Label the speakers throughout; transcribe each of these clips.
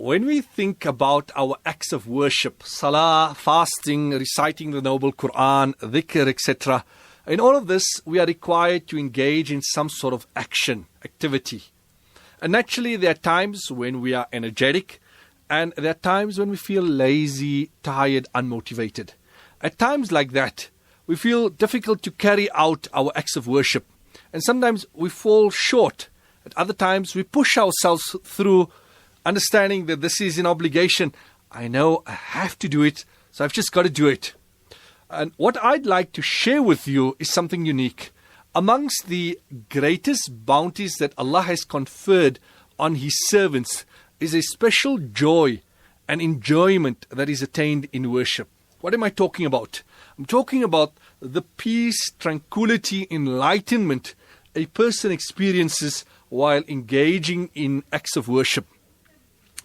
Speaker 1: When we think about our acts of worship, salah, fasting, reciting the noble Quran, dhikr, etc., in all of this, we are required to engage in some sort of action, activity. And naturally, there are times when we are energetic, and there are times when we feel lazy, tired, unmotivated. At times like that, we feel difficult to carry out our acts of worship. And sometimes we fall short. At other times, we push ourselves through, understanding that this is an obligation. I know I have to do it, so I've just got to do it. And what I'd like to share with you is something unique. Amongst the greatest bounties that Allah has conferred on His servants is a special joy and enjoyment that is attained in worship. What am I talking about? I'm talking about the peace, tranquility, enlightenment a person experiences while engaging in acts of worship.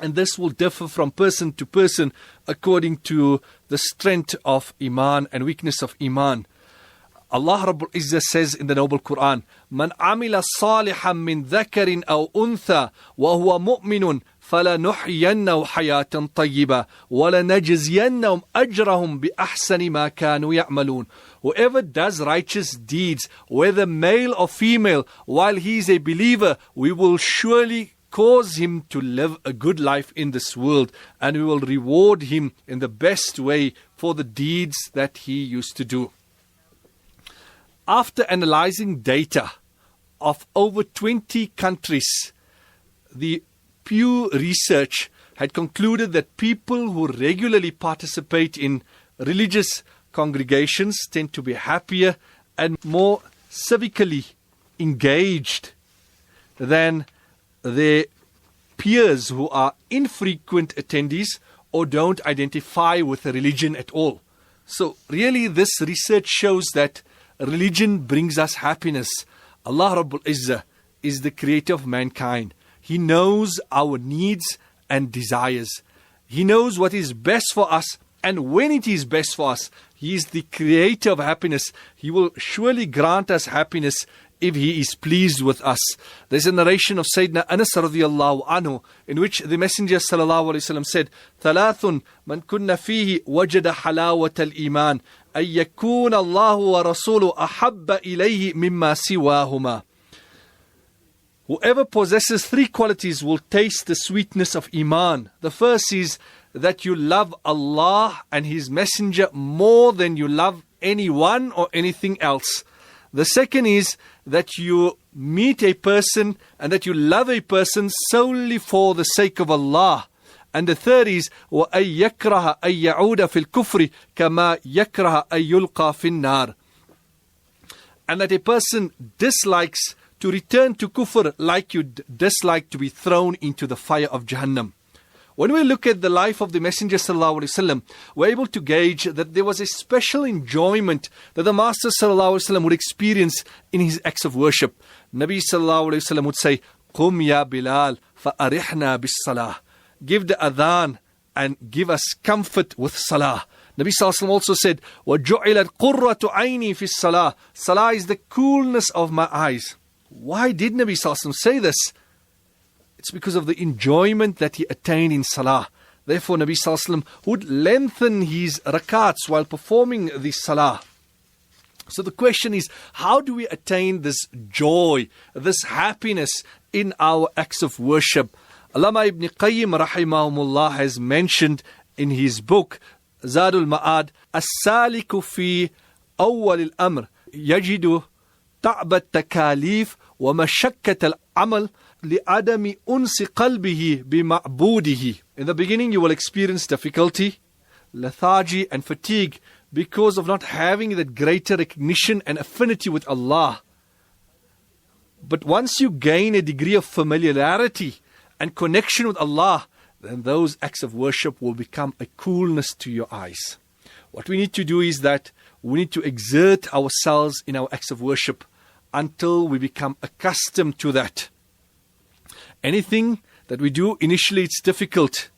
Speaker 1: And this will differ from person to person according to the strength of Iman and weakness of Iman. Allah Rabbul Izzah says in the Noble Quran, "Man amila salihan min dhakarin aw untha wa huwa mu'minun فَلَنُحْيَنَّهُ حَيَاةً طَيِّبَةً وَلَنَجْزِيَنَّهُمْ أَجْرَهُمْ بِأَحْسَنِ مَا كَانُوا يَعْمَلُونَ." Whoever does righteous deeds, whether male or female, while he is a believer, we will surely cause him to live a good life in this world, and we will reward him in the best way for the deeds that he used to do. After analyzing data of over 20 countries, the Pew Research had concluded that people who regularly participate in religious congregations tend to be happier and more civically engaged than their peers who are infrequent attendees or don't identify with a religion at all. So really this research shows that religion brings us happiness. Allah Rabbul Izzah is the creator of mankind. He knows our needs and desires. He knows what is best for us, and when it is best for us, He is the creator of happiness. He will surely grant us happiness if He is pleased with us. There's a narration of Sayyidina Anas radiyallahu anhu in which the Messenger sallallahu alaihi wasallam said, "Thalathun man kunna fihi wajada halawat al-iman, ay yakuna Allahu wa rasuluhu ahabba ilayhi mimma siwahuma." Whoever possesses three qualities will taste the sweetness of Iman. The first is that you love Allah and His Messenger more than you love anyone or anything else. The second is that you meet a person and that you love a person solely for the sake of Allah. And the third is وَأَن يَكْرَهَ أَن يَعُودَ فِي الْكُفْرِ كَمَا يَكْرَهَ أَن يُلْقَى فِي النَّارِ. And that a person dislikes to return to kufr like you dislike to be thrown into the fire of Jahannam. When we look at the life of the Messenger sallallahu alaihi wasallam, we're able to gauge that there was a special enjoyment that the Master sallallahu alaihi wasallam would experience in his acts of worship. Nabi sallallahu alaihi wasallam would say, "Qum ya Bilal, fa'arihna bis salah." Give the adhan and give us comfort with salah. Nabi sallallahu alaihi wasallam also said, "وَجُعِلَتْ قُرَّةُ عَيْنِي فِي الصَّلَاةِ." Salah is the coolness of my eyes. Why did Nabi sallallahu alaihi wasallam say this? It's because of the enjoyment that he attained in salah. Therefore, Nabi sallallahu alaihi wasallam would lengthen his rakats while performing the salah. So the question is, how do we attain this joy, this happiness in our acts of worship? Allama Ibn Qayyim rahimahumullah has mentioned in his book Zadul Ma'ad, "As-saliku fi awwal al-amr yajidu ta'b at-takalif wa mashakkat al-amal li'adami unsi qalbihi bima'budihi." In the beginning, you will experience difficulty, lethargy and fatigue because of not having that greater recognition and affinity with Allah. But once you gain a degree of familiarity and connection with Allah, then those acts of worship will become a coolness to your eyes. What we need to do is that we need to exert ourselves in our acts of worship until we become accustomed to that. Anything that we do, initially it's difficult.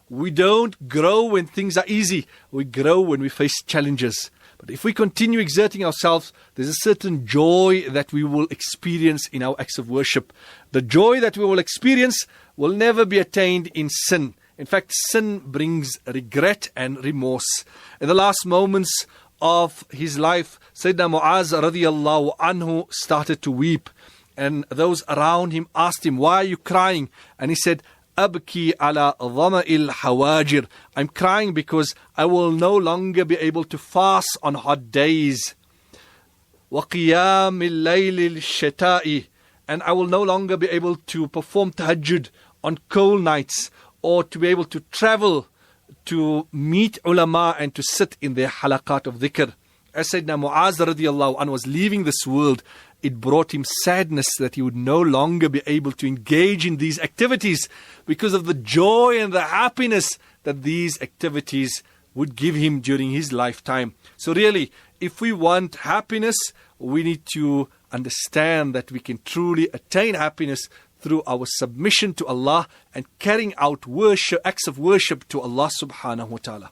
Speaker 1: We don't grow when things are easy. We grow when we face challenges. But if we continue exerting ourselves, there's a certain joy that we will experience in our acts of worship. The joy that we will experience will never be attained in sin. In fact, sin brings regret and remorse. In the last moments of his life, Sayyidina Muaz radiallahu anhu started to weep. And those around him asked him, why are you crying? And he said, Abki ala dhama'il hawajir. I'm crying because I will no longer be able to fast on hot days. Wa qiyamil laylil shata'i. And I will no longer be able to perform tahajjud on cold nights, or to be able to travel to meet ulama and to sit in their halaqat of dhikr. As Sayyidina Muaz radiallahu anhu was leaving this world, it brought him sadness that he would no longer be able to engage in these activities because of the joy and the happiness that these activities would give him during his lifetime. So really, if we want happiness, we need to understand that we can truly attain happiness through our submission to Allah and carrying out worship, acts of worship to Allah subhanahu wa ta'ala.